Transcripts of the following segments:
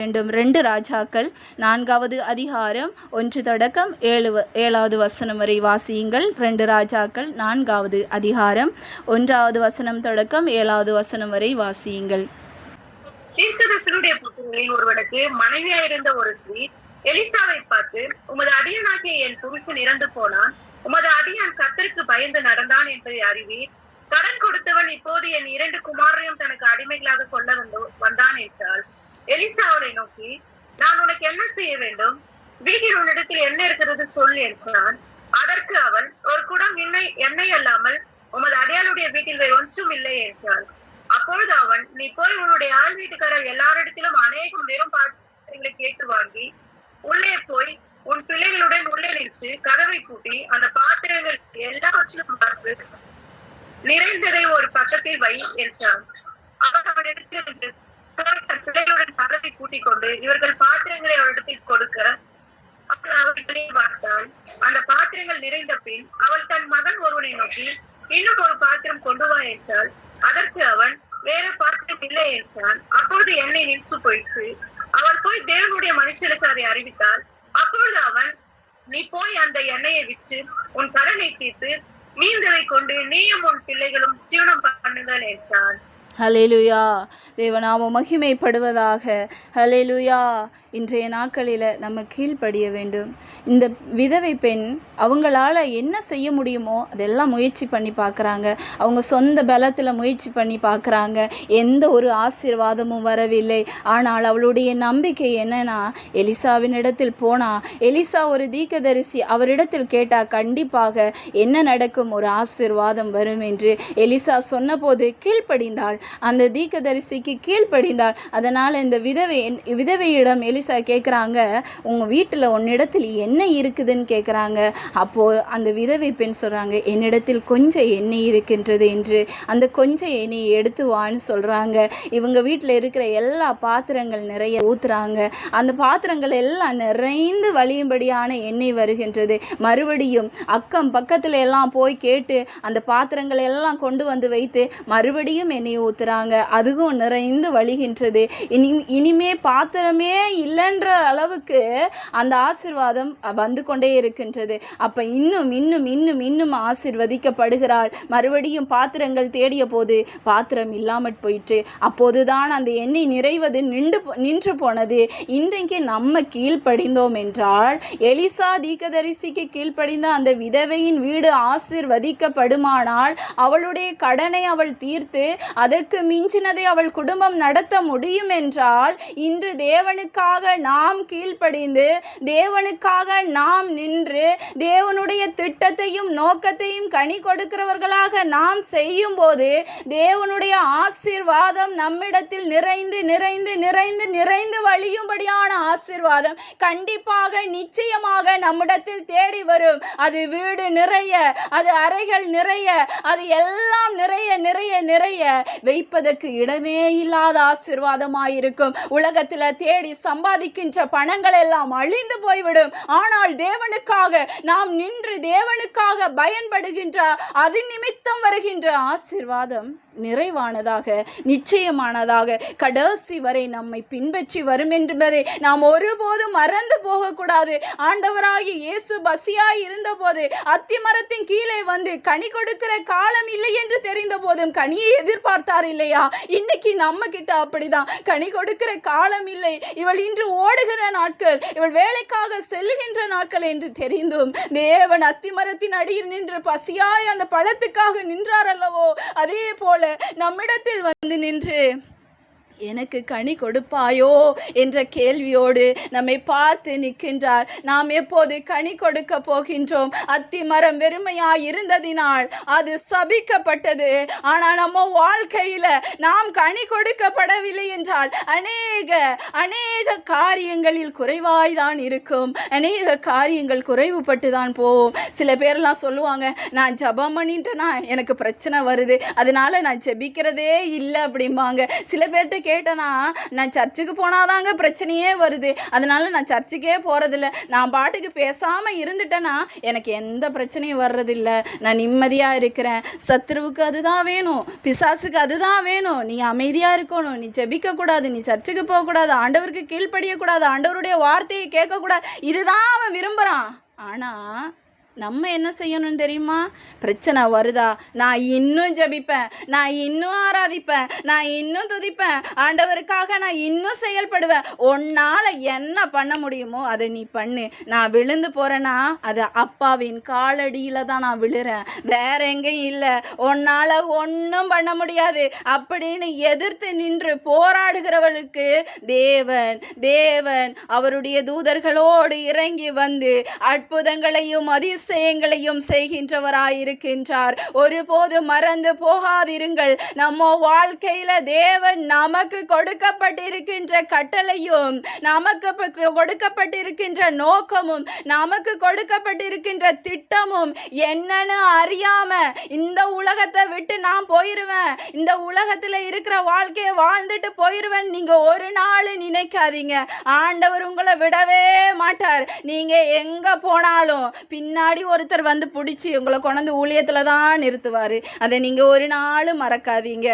வேண்டும். 2 ராஜாக்கள் 4வது அதிகாரம் 1 தொடக்கம் 7வது வசனம் வரை வாசியுங்கள். 2 ராஜாக்கள் 4வது அதிகாரம் 1வது வசனம் தொடக்கம் 7வது வசனம் வரை வாசியுங்கள். தீர்க்கதரிசியுடைய புத்திரரில் ஒருவனுக்கு மனைவியாயிருந்த ஒரு ஸ்திரீ எலிசாவை பார்த்து, உமது அடியானாகிய என் புருஷன் இறந்து போனான், உமது அடியான் கர்த்தருக்கு பயந்து நடந்தான் என்பதை அறிவீர். கடன் கொடுத்தவன் இப்போது என் 2 குமாரரையும் தனக்கு அடிமைகளாக கொள்ள வந்தான் என்றாள். எலிசா அவளை நோக்கி, நான் உனக்கு என்ன செய்ய வேண்டும்? வீட்டில் உன்னிடத்தில் என்ன இருக்கிறது சொல் என்றான். அதற்கு அவள், ஒரு குடம் எண்ணெய் அல்லாமல் உமது அடியாளுடைய வீட்டில் வேறு ஒன்றும் இல்லை என்றாள். அப்பொழுது அவன், நீ போய் உன்னுடைய ஆள் வீட்டுக்காரர் எல்லாரிடத்திலும் அநேகம் வெறும் பாத்திரங்களை கேட்டு வாங்கி உள்ளே போய் உன் பிள்ளைகளுடன் உள்ளே நின்று கதவை பூட்டி அந்த பாத்திரங்கள் எல்லாவற்றிலும் பார்த்து நிறைந்ததை ஒரு பக்கத்தில் வை என்றான். அவன் அவனிடத்தில் பிள்ளைகளுடன் கதவை பூட்டிக் கொண்டு இவர்கள் பாத்திரங்களை அவரிடத்தில் கொடுக்க அவர்களை பார்த்தாள். அந்த பாத்திரங்கள் நிறைந்த பின் அவள் தன் மகன் ஒருவனை நோக்கி, இன்னும் ஒரு பாத்திரம் கொண்டு வா என்றாள். அதற்கு அவன், வேற பாத்திரம் இல்லை என்றான். அப்பொழுது எண்ணெய் நின்று போயிற்று. அவள் போய் தேவனுடைய மனுஷனுக்கு அதை அறிவித்தாள். அப்பொழுது அவன், நீ போய் அந்த எண்ணெயை விற்று உன் கடனை தீர்த்து மீந்ததை கொண்டு நீயும் உன் பிள்ளைகளும் ஜீவனம் பண்ணுங்கள் என்றான். ஹல்லேலூயா. தேவநாமம் மகிமைப்படுவதாக. ஹல்லேலூயா. இன்றைய நாட்களில் நம்ம கீழ்ப்படிய வேண்டும். இந்த விதவை பெண் அவங்களால என்ன செய்ய முடியுமோ அதெல்லாம் முயற்சி பண்ணி பார்க்குறாங்க. அவங்க சொந்த பலத்தில் முயற்சி பண்ணி பார்க்குறாங்க. எந்த ஒரு ஆசீர்வாதமும் வரவில்லை. ஆனால் அவளுடைய நம்பிக்கை என்னன்னா, எலிசாவின் இடத்தில் போனா, எலிசா ஒரு தீர்க்கதரிசி, அவரிடத்தில் கேட்டால் கண்டிப்பாக என்ன நடக்கும், ஒரு ஆசீர்வாதம் வரும் என்று எலிசா சொன்னபோது கீழ்ப்படிந்தாள். அந்த தீர்க்கதரிசிக்கு கீழ்ப்படிந்தாள். அதனால் இந்த விதவையிடம் எலிசா கேட்குறாங்க, உங்கள் வீட்டில் உன்னிடத்தில் என்ன இருக்குதுன்னு கேட்குறாங்க. அப்போது அந்த விதவை பெண் சொல்கிறாங்க, என்னிடத்தில் கொஞ்சம் எண்ணெய் இருக்கின்றது என்று. அந்த கொஞ்சம் எண்ணெயை எடுத்து வான்னு சொல்கிறாங்க. இவங்க வீட்டில் இருக்கிற எல்லா பாத்திரங்கள் நிறைய ஊற்றுறாங்க. அந்த பாத்திரங்கள் எல்லாம் நிறைந்து வழியும்படியான எண்ணெய் வருகின்றது. மறுபடியும் அக்கம் பக்கத்தில் எல்லாம் போய் கேட்டு அந்த பாத்திரங்கள் எல்லாம் கொண்டு வந்து வைத்து மறுபடியும் எண்ணெயை ஊற்றுறாங்க. அதுவும் நிறைந்து வழிகின்றது. இனிமே பாத்திரமே இல்லைன்ற அளவுக்கு அந்த ஆசீர்வாதம் வந்து கொண்டே இருக்கின்றது. அப்போ இன்னும் ஆசீர்வதிக்கப்படுகிறாள். மறுபடியும் பாத்திரங்கள் தேடிய போது பாத்திரம் இல்லாமற் போயிற்று. அப்போதுதான் அந்த எண்ணெய் நிறைவது நின்று போனது. இன்றைக்கு நம்ம கீழ்ப்படிந்தோம் என்றால், எலிசா தீர்க்கதரிசிக்கு கீழ்ப்படிந்த அந்த விதவையின் வீடு ஆசீர்வதிக்கப்படுமானால், அவளுடைய கடனை அவள் தீர்த்து அதற்கு மிஞ்சினதை அவள் குடும்பம் நடத்த முடியும் என்றால், இன்று தேவனுக்காக நாம் கீழ்ப்படிந்து தேவனுக்காக நாம் நின்று தேவனுடைய திட்டத்தையும் நோக்கத்தையும் கனி கொடுக்கிறவர்களாக நாம் செய்யும் போது தேவனுடைய ஆசீர்வாதம் நம்மிடத்தில் நிறைந்து வழியும்படியான ஆசீர்வாதம் கண்டிப்பாக நிச்சயமாக நம்மிடத்தில் தேடி வரும். அது வீடு நிறைய, அது அறைகள் நிறைய, அது எல்லாம் நிறைய வைப்பதற்கு இடமே இல்லாத ஆசீர்வாதமாயிருக்கும். உலகத்தில் தேடி சம்பாதிக்கின்ற பணங்கள் எல்லாம் அழிந்து போய்விடும். ஆனால் தேவனுக்காக நாம் நின்று தேவனுக்காக பயன்படுகின்ற அது நிமித்தம் வருகின்ற ஆசீர்வாதம் நிறைவானதாக நிச்சயமானதாக கடைசி வரை நம்மை பின்பற்றி வரும் என்பதை நாம் ஒருபோதும் மறந்து போகக்கூடாது. ஆண்டவராகி இயேசு பசியாய் இருந்த போது அத்திமரத்தின் கீழே வந்து கனி கொடுக்கிற காலம் இல்லை என்று தெரிந்த போதும் கனியை எதிர்பார்த்தார் இல்லையா? இன்னைக்கு நம்ம கிட்ட அப்படிதான். கனி கொடுக்கிற காலம் இல்லை, இவள் இன்று ஓடுகிற நாட்கள், இவள் வேலைக்காக செல்லுகின்ற நாட்கள் என்று தெரிந்தும் தேவன் அத்திமரத்தின் அடியில் நின்று பசியாய் அந்த பழத்துக்காக நின்றார் அல்லவோ, அதே போல நம்மிடத்தில் வந்து நின்று எனக்கு கனி கொடுப்பாயோ என்ற கேள்வியோடு நம்மை பார்த்து நிற்கின்றார். நாம் எப்போது கனி கொடுக்க போகின்றோம்? அத்திமரம் வெறுமையாய் இருந்ததினால் அது சபிக்கப்பட்டது. ஆனால் நம்ம வாழ்க்கையில் நாம் கனி கொடுக்கப்படவில்லை என்றால் அநேக காரியங்களில் குறைவாய்தான் இருக்கும். அநேக காரியங்கள் குறைவுபட்டு தான் போவோம். சில பேர்லாம் சொல்லுவாங்க, நான் ஜெபம் பண்ணிட்டேன்னா எனக்கு பிரச்சனை வருது, அதனால நான் ஜெபிக்கிறதே இல்லை அப்படிம்பாங்க. சில பேர்கிட்ட கேட்டேன்னா, நான் சர்ச்சுக்கு போனாதாங்க பிரச்சனையே வருது, அதனால நான் சர்ச்சுக்கே போகிறதில்ல, நான் பாட்டுக்கு பேசாமல் இருந்துட்டேன்னா எனக்கு எந்த பிரச்சனையும் வர்றதில்ல, நான் நிம்மதியாக இருக்கிறேன். சத்துருவுக்கு அதுதான் வேணும், பிசாசுக்கு அதுதான் வேணும். நீ அமைதியாக இருக்கணும், நீ ஜெபிக்கக்கூடாது, நீ சர்ச்சுக்கு போகக்கூடாது, ஆண்டவருக்கு கீழ்ப்படியக்கூடாது, ஆண்டவருடைய வார்த்தையை கேட்கக்கூடாது, இதுதான் அவன் விரும்புகிறான். ஆனால் நம்ம என்ன செய்யணும்னு தெரியுமா? பிரச்சனை வருதா, நான் இன்னும் ஜெபிப்பேன், நான் இன்னும் ஆராதிப்பேன், நான் இன்னும் துதிப்பேன், ஆண்டவருக்காக நான் இன்னும் செயல்படுவேன். உன்னால் என்ன பண்ண முடியுமோ அதை நீ பண்ணு. நான் விழுந்து போகிறேன்னா அது அப்பாவின் காலடியில் தான் நான் விழுறேன், வேற எங்கேயும் இல்லை. உன்னால் ஒன்றும் பண்ண முடியாது அப்படின்னு எதிர்த்து நின்று போராடுகிறவர்களுக்கு தேவன் அவருடைய தூதர்களோடு இறங்கி வந்து அற்புதங்களையும் அதிசயங்களையும் செய்கின்றவராயிருக்கின்றார். ஒருபோது மறந்து போகாதிருங்கள், நம்ம வாழ்க்கையில தேவன் நமக்கு கொடுக்கப்பட்டிருக்கின்ற கட்டளையும், நமக்கு கொடுக்கப்பட்டிருக்கின்ற நோக்கமும், நமக்கு கொடுக்கப்பட்டிருக்கின்ற திட்டமும் என்னன்னு அறியாம இந்த உலகத்தை விட்டு நான் போயிருவேன், இந்த உலகத்துல இருக்கிற வாழ்க்கையை வாழ்ந்துட்டு போயிருவேன் நீங்க ஒரு நாள் நினைக்காதீங்க. ஆண்டவர் உங்களை விடவே மாட்டார். நீங்க எங்க போனாலும் பின்னாடி ஒருத்தர் வந்து பிடிச்சி உங்களை கொண்டு ஊழியத்தில் தான் நிறுத்துவார். அதை நீங்கள் ஒரு நாள் மறக்காதீங்க.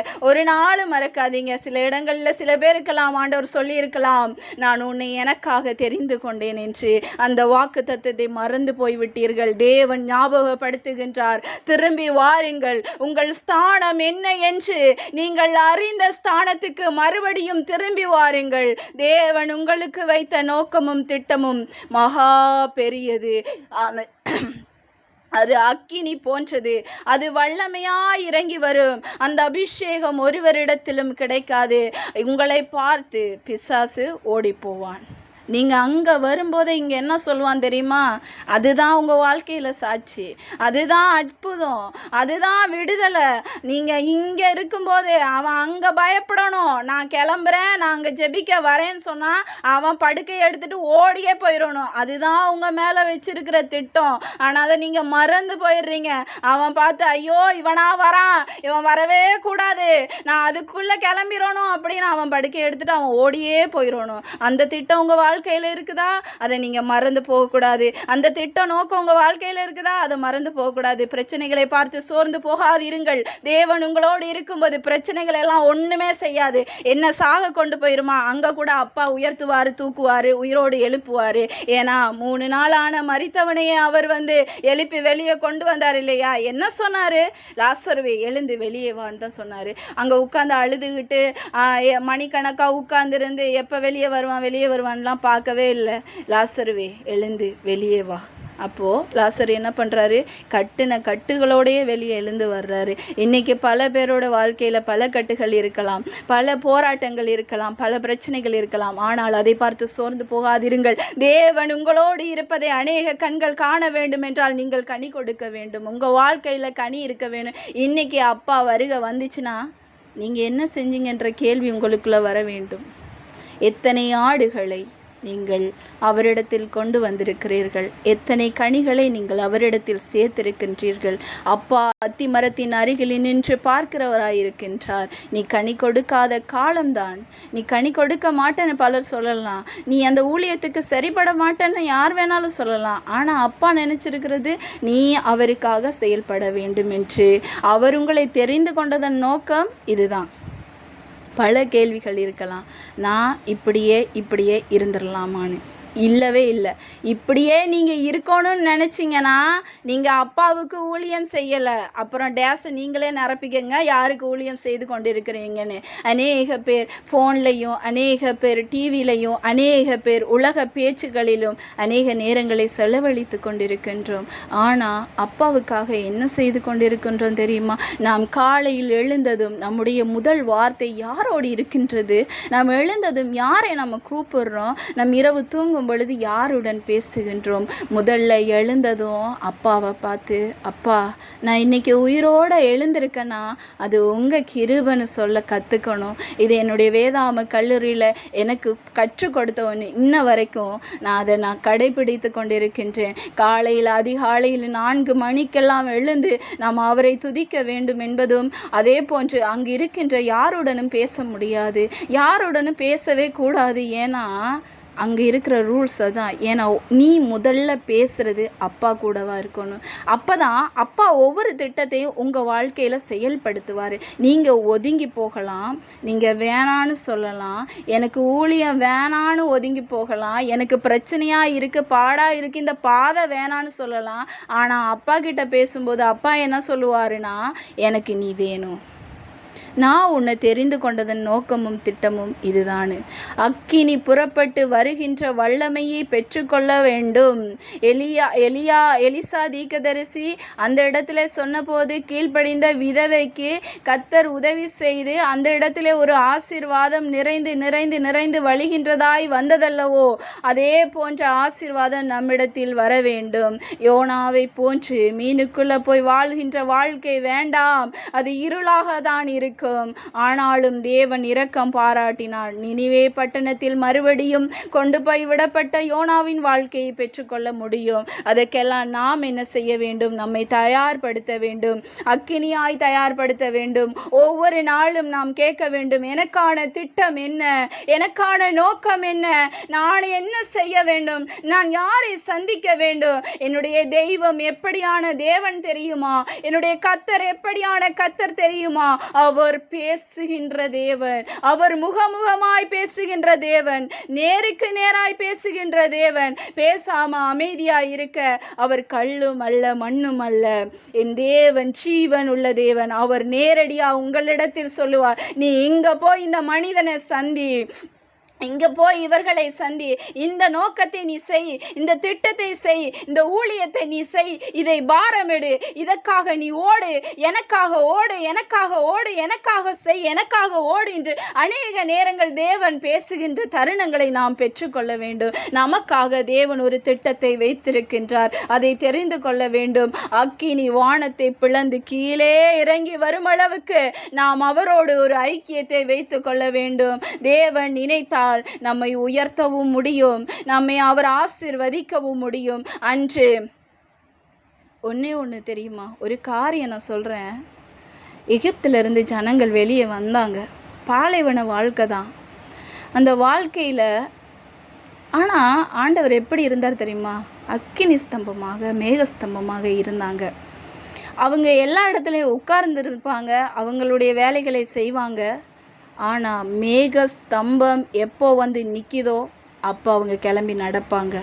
சில இடங்களில் சில பேருக்கெல்லாம் ஆண்டவர் சொல்லியிருக்கலாம், நான் உன்னை எனக்காக தெரிந்து கொண்டேன் என்று. அந்த வாக்கு தத்தத்தை மறந்து போய்விட்டீர்கள். தேவன் ஞாபகப்படுத்துகின்றார், திரும்பி வாருங்கள், உங்கள் ஸ்தானம் என்ன என்று நீங்கள் அறிந்த ஸ்தானத்துக்கு மறுபடியும் திரும்பி வாருங்கள். தேவன் உங்களுக்கு வைத்த நோக்கமும் திட்டமும் மகா பெரியது, அது அக்கினி போன்றது, அது வல்லமையாய் இறங்கி வரும். அந்த அபிஷேகம் ஒருவரிடத்திலும் கிடைக்காது. உங்களை பார்த்து பிசாசு ஓடி போவான். நீங்கள் அங்கே வரும்போது இங்கே என்ன சொல்லுவான் தெரியுமா? அதுதான் உங்கள் வாழ்க்கையில் சாட்சி, அதுதான் அற்புதம், அதுதான் விடுதலை. நீங்கள் இங்கே இருக்கும்போது அவன் அங்கே பயப்படணும். நான் கிளம்புறேன், நான் அங்கே ஜெபிக்க வரேன்னு சொன்னால் அவன் படுக்கையை எடுத்துகிட்டு ஓடியே போயிடணும். அதுதான் உங்கள் மேலே வச்சிருக்கிற திட்டம். ஆனால் அதை நீங்கள் மறந்து போயிடுறீங்க. அவன் பார்த்து ஐயோ இவனா வரான், இவன் வரவே கூடாது, நான் அதுக்குள்ளே கிளம்பிடணும் அப்படின்னு அவன் படுக்கையை எடுத்துகிட்டு அவன் ஓடியே போயிடணும். அந்த திட்டம் உங்கள் வாழ்க்கையில் இருக்குதா? அதை நீங்கள் மறந்து போகக்கூடாது. அந்த திட்ட நோக்கம் உங்கள் வாழ்க்கையில் இருக்குதா? அதை மறந்து போகக்கூடாது. பிரச்சனைகளை பார்த்து சோர்ந்து போகாதிருங்கள். தேவன் உங்களோடு இருக்கும்போது பிரச்சனைகள் எல்லாம் ஒன்றுமே செய்யாது. என்ன சாக கொண்டு போயிருமா? அங்கே கூட அப்பா உயர்த்துவார், தூக்குவார், உயிரோடு எழுப்புவார். ஏன்னா 3 நாளான மரித்தவனையே அவர் எழுப்பி வெளியே கொண்டு வந்தார் இல்லையா? என்ன சொன்னார்? லாசருவே எழுந்து வெளியே வான்னு தான் சொன்னார். அங்கே உட்காந்து அழுதுகிட்டு மணிக்கணக்காக உட்காந்துருந்து எப்போ வெளியே வருவான்லாம் பார்க்கவே இல்லை. லாசருவே எழுந்து வெளியே வா. அப்போது லாசர் என்ன பண்ணுறாரு? கட்டின கட்டுகளோடையே வெளியே எழுந்து வர்றாரு. இன்றைக்கி பல பேரோட வாழ்க்கையில் பல கட்டுகள் இருக்கலாம், பல போராட்டங்கள் இருக்கலாம், பல பிரச்சனைகள் இருக்கலாம். ஆனால் அதை பார்த்து சோர்ந்து போகாதிருங்கள். தேவன் உங்களோடு இருப்பதை அநேக கண்கள் காண வேண்டும் என்றால் நீங்கள் கனி கொடுக்க வேண்டும். உங்கள் வாழ்க்கையில் கனி இருக்க வேண்டும். இன்றைக்கி அப்பா வருகை வந்துச்சுன்னா நீங்கள் என்ன செஞ்சீங்கன்ற கேள்வி உங்களுக்குள்ளே வர வேண்டும். எத்தனை ஆடுகளை நீங்கள் அவரிடத்தில் கொண்டு வந்திருக்கிறீர்கள், எத்தனை கனிகளை நீங்கள் அவரிடத்தில் சேர்த்திருக்கின்றீர்கள். அப்பா அத்தி மரத்தின் அருகில் நின்று பார்க்கிறவராயிருக்கின்றார். நீ கனி கொடுக்காத காலம்தான். நீ கனி கொடுக்க மாட்டேன்னு பலர் சொல்லலாம், நீ அந்த ஊழியத்துக்கு சரிபட மாட்டேன்னு யார் வேணாலும் சொல்லலாம். ஆனால் அப்பா நினைச்சிருக்கிறது நீ அவருக்காக செயல்பட வேண்டும் என்று. அவர் உங்களை தெரிந்து கொண்டதன் நோக்கம் இதுதான். பல கேள்விகள் இருக்கலாம். நான் இப்படியே இருந்துடலாமான்னு. இல்லவே இல்லை. இப்படியே நீங்கள் இருக்கணும்னு நினச்சிங்கன்னா நீங்கள் அப்பாவுக்கு ஊழியம் செய்யலை. அப்புறம் டேஸை நீங்களே நிரப்பிக்கங்க யாருக்கு ஊழியம் செய்து கொண்டு இருக்கிறீங்கன்னு. அநேக பேர் ஃபோன்லையும், அநேக பேர் டிவிலையும், அநேக பேர் உலக பேச்சுகளிலும் அநேக நேரங்களை செலவழித்து கொண்டிருக்கின்றோம். ஆனால் அப்பாவுக்காக என்ன செய்து கொண்டிருக்கின்றோம் தெரியுமா? நாம் காலையில் எழுந்ததும் நம்முடைய முதல் வார்த்தை யாரோடு இருக்கின்றது? நாம் எழுந்ததும் யாரை நம்ம கூப்பிடுறோம்? நம் இரவு தூங்கும் இருக்கும் பொழுது யாருடன் பேசுகின்றோம்? முதல்ல எழுந்ததும் அப்பாவை பார்த்து, அப்பா நான் இன்னைக்கு உயிரோடு எழுந்திருக்கேன்னா அது உங்கள் கிருபைன்னு சொல்ல கற்றுக்கணும். இது என்னுடைய வேதாம கல்லூரியில் எனக்கு கற்றுக் கொடுத்த ஒன்று. இன்ன வரைக்கும் நான் கடைபிடித்து கொண்டிருக்கின்றேன். காலையில் அதிகாலையில் 4 மணிக்கெல்லாம் எழுந்து நாம் அவரை துதிக்க வேண்டும் என்பதும், அதே போன்று அங்கு இருக்கின்ற யாருடனும் பேச முடியாது, யாருடனும் பேசவே கூடாது. ஏன்னா அங்கே இருக்கிற ரூல்ஸ் அதான். ஏன்னா நீ முதல்ல பேசுகிறது அப்பா கூடவா இருக்கணும். அப்போ தான் அப்பா ஒவ்வொரு திட்டத்தையும் உங்கள் வாழ்க்கையில் செயல்படுத்துவார். நீங்கள் ஒதுங்கி போகலாம், நீங்கள் வேணான்னு சொல்லலாம், எனக்கு ஊழியம் வேணான்னு ஒதுங்கி போகலாம், எனக்கு பிரச்சனையாக இருக்குது, பாடாக இருக்குது, இந்த பாதை வேணான்னு சொல்லலாம். ஆனால் அப்பா கிட்ட பேசும்போது அப்பா என்ன சொல்லுவாருன்னா, எனக்கு நீ வேணும், நான் உன்னை தெரிந்து கொண்டதன் நோக்கமும் திட்டமும் இதுதான். அக்கினி புறப்பட்டு வருகின்ற வல்லமையை பெற்றுக்கொள்ள வேண்டும். எலிசா தீர்க்கதரிசி அந்த இடத்துல சொன்னபோது கீழ்ப்படிந்த விதவைக்கு கர்த்தர் உதவி செய்து அந்த இடத்துல ஒரு ஆசீர்வாதம் நிறைந்து நிறைந்து நிறைந்து வழிகின்றதாய் வந்ததல்லவோ, அதே போன்ற ஆசீர்வாதம் நம்மிடத்தில் வர வேண்டும். யோனாவை போன்று மீனுக்குள்ள போய் வாழ்கின்ற வாழ்க்கை வேண்டாம், அது இருளாக தான் இருக்கும். ஆனாலும் தேவன் இரக்கம் பாராட்டினார். நினிவே பட்டணத்தில் மறுபடியும் கொண்டு போய் விடப்பட்ட யோனாவின் வாழ்க்கையை பெற்றுக்கொள்ள முடியும். அதற்கெல்லாம் நாம் என்ன செய்ய வேண்டும்? நம்மை தயார்படுத்த வேண்டும், அக்கினியாய் தயார்படுத்த வேண்டும். ஒவ்வொரு நாளும் நாம் கேட்க வேண்டும், எனக்கான திட்டம் என்ன, எனக்கான நோக்கம் என்ன, நான் என்ன செய்ய வேண்டும், நான் யாரை சந்திக்க வேண்டும், என்னுடைய தெய்வம் எப்படியான தேவன் தெரியுமா, என்னுடைய கர்த்தர் எப்படியான கர்த்தர் தெரியுமா? அவர் பேசுகின்ற தேவன், அவர் முகமுகமாய் பேசுகின்ற தேவன், நேருக்கு நேராய் பேசுகின்ற தேவன். பேசாம அமைதியாய் இருக்க அவர் கல்லும் அல்ல மண்ணும் அல்ல. என் தேவன் ஜீவன் உள்ள தேவன். அவர் நேரடியா உங்களிடத்தில் சொல்லுவார், நீ இங்க போய் இந்த மனிதனை சந்தி, இங்கே போய் இவர்களை சந்தி, இந்த நோக்கத்தை நீ செய், இந்த திட்டத்தை செய், இந்த ஊழியத்தை நீ செய், இதை பாரமிடு, இதற்காக நீ ஓடு, எனக்காக ஓடு, எனக்காக ஓடு, எனக்காக செய், எனக்காக ஓடு என்று அநேக நேரங்கள் தேவன் பேசுகின்ற தருணங்களை நாம் பெற்றுக்கொள்ள வேண்டும். நமக்காக தேவன் ஒரு திட்டத்தை வைத்திருக்கின்றார், அதை தெரிந்து கொள்ள வேண்டும். அக்கினி வானத்தை பிளந்து கீழே இறங்கி வரும் அளவுக்கு நாம் அவரோடு ஒரு ஐக்கியத்தை வைத்து கொள்ள வேண்டும். தேவன் நினைத்தார் நம்மை உயர்த்தவும் முடியும், நம்மை அவர் ஆசீர்வதிக்கவும் முடியும். அன்று ஒன்று தெரியுமா, ஒரு காரியம் நான் சொல்கிறேன். எகிப்திலிருந்து ஜனங்கள் வெளியே வந்தாங்க, பாலைவன வாழ்க்கை தான் அந்த வாழ்க்கையில். ஆனால் ஆண்டவர் எப்படி இருந்தார் தெரியுமா? அக்கினி ஸ்தம்பமாக மேகஸ்தம்பமாக இருந்தாங்க. அவங்க எல்லா இடத்துலையும் உட்கார்ந்துருப்பாங்க, அவங்களுடைய வேலைகளை செய்வாங்க. ஆனால் மேக ஸ்தம்பம் எப்போ வந்து நிற்கிதோ அப்போ அவங்க கிளம்பி நடப்பாங்க.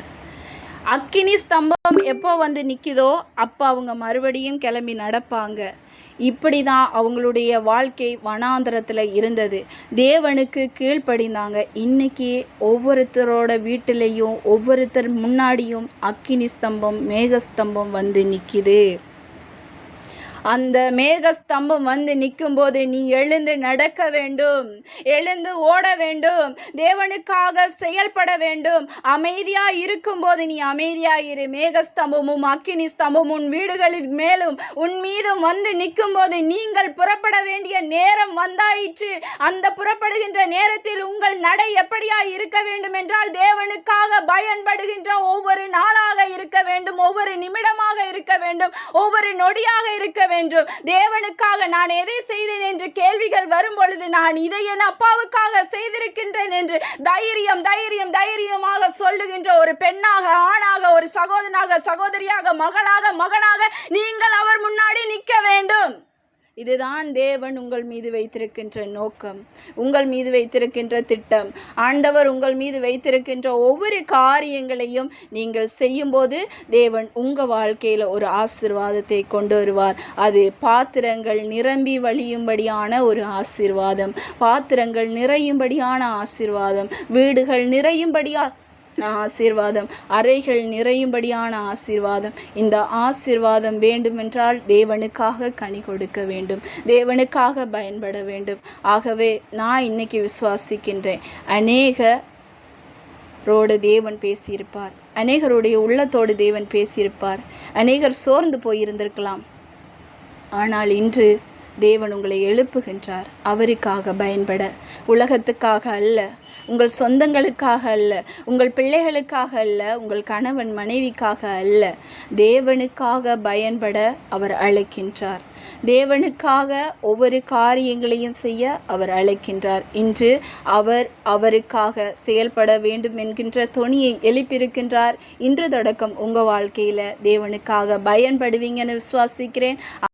அக்கினி ஸ்தம்பம் எப்போ வந்து நிற்கிதோ அப்போ அவங்க மறுபடியும் கிளம்பி நடப்பாங்க. இப்படி தான் அவங்களுடைய வாழ்க்கை வனாந்தரத்தில் இருந்தது. தேவனுக்கு கீழ்ப்படிந்தாங்க. இன்றைக்கி ஒவ்வொருத்தரோட வீட்டிலையும் ஒவ்வொருத்தர் முன்னாடியும் அக்கினி ஸ்தம்பம் மேகஸ்தம்பம் வந்து நிற்கிது. அந்த மேகஸ்தம்பம் வந்து நிற்கும்போது நீ எழுந்து நடக்க வேண்டும், எழுந்து ஓட வேண்டும், தேவனுக்காக செயல்பட வேண்டும். அமைதியாக இருக்கும்போது நீ அமைதியாக இரு. மேகஸ்தம்பமும் அக்கினி ஸ்தம்பமும் உன் வீடுகளின் மேலும் உன் மீதும் வந்து நிற்கும்போது நீங்கள் புறப்பட வேண்டிய நேரம் வந்தாயிற்று. அந்த புறப்படுகின்ற நேரத்தில் உங்கள் நடை எப்படியா இருக்க வேண்டும் என்றால், தேவனுக்காக பயன்படுகின்ற ஒவ்வொரு நாளாக இருக்க வேண்டும், ஒவ்வொரு நிமிடமாக இருக்க வேண்டும், ஒவ்வொரு நொடியாக இருக்க வேண்டும். தேவனுக்காக நான் எதை செய்தேன் என்று கேள்விகள் வரும் பொழுது, நான் இதை என் அப்பாவுக்காக செய்திருக்கின்றேன் என்று தைரியமாக சொல்லுகின்ற ஒரு பெண்ணாக, ஆணாக, ஒரு சகோதரனாக, சகோதரியாக, மகனாக நீங்கள் அவர் முன்னாடி நிற்க வேண்டும். இதுதான் தேவன் உங்கள் மீது வைத்திருக்கின்ற நோக்கம், உங்கள் மீது வைத்திருக்கின்ற திட்டம். ஆண்டவர் உங்கள் மீது வைத்திருக்கின்ற ஒவ்வொரு காரியங்களையும் நீங்கள் செய்யும்போது தேவன் உங்கள் வாழ்க்கையில் ஒரு ஆசீர்வாதத்தை கொண்டு வருவார். அது பாத்திரங்கள் நிரம்பி வழியும்படியான ஒரு ஆசீர்வாதம், பாத்திரங்கள் நிறையும்படியான ஆசீர்வாதம், வீடுகள் நிறையும்படியான ஆசீர்வாதம், அறைகள் நிறையும்படியான ஆசீர்வாதம். இந்த ஆசீர்வாதம் வேண்டுமென்றால் தேவனுக்காக கனி கொடுக்க வேண்டும், தேவனுக்காக பயன்பட வேண்டும். ஆகவே நான் இன்னைக்கு விசுவாசிக்கின்றேன், அநேக ரோடு தேவன் பேசியிருப்பார். அநேகருடைய உள்ளத்தோடு தேவன் பேசியிருப்பார். அநேகர் சோர்ந்து போயிருந்திருக்கலாம். ஆனால் இன்று தேவன் உங்களை எழுப்புகின்றார். அவருக்காக பயன்பட, உலகத்துக்காக அல்ல, உங்கள் சொந்தங்களுக்காக அல்ல, உங்கள் பிள்ளைகளுக்காக அல்ல, உங்கள் கணவன் மனைவிக்காக அல்ல, தேவனுக்காக பயன்பட அவர் அழைக்கின்றார். தேவனுக்காக ஒவ்வொரு காரியங்களையும் செய்ய அவர் அழைக்கின்றார். இன்று அவருக்காக செயல்பட வேண்டும் என்கின்ற தொனியை எழுப்பியிருக்கின்றார். இன்று தொடக்கம் உங்கள் வாழ்க்கையில் தேவனுக்காக பயன்படுவீங்கன்னு விசுவாசிக்கிறேன்.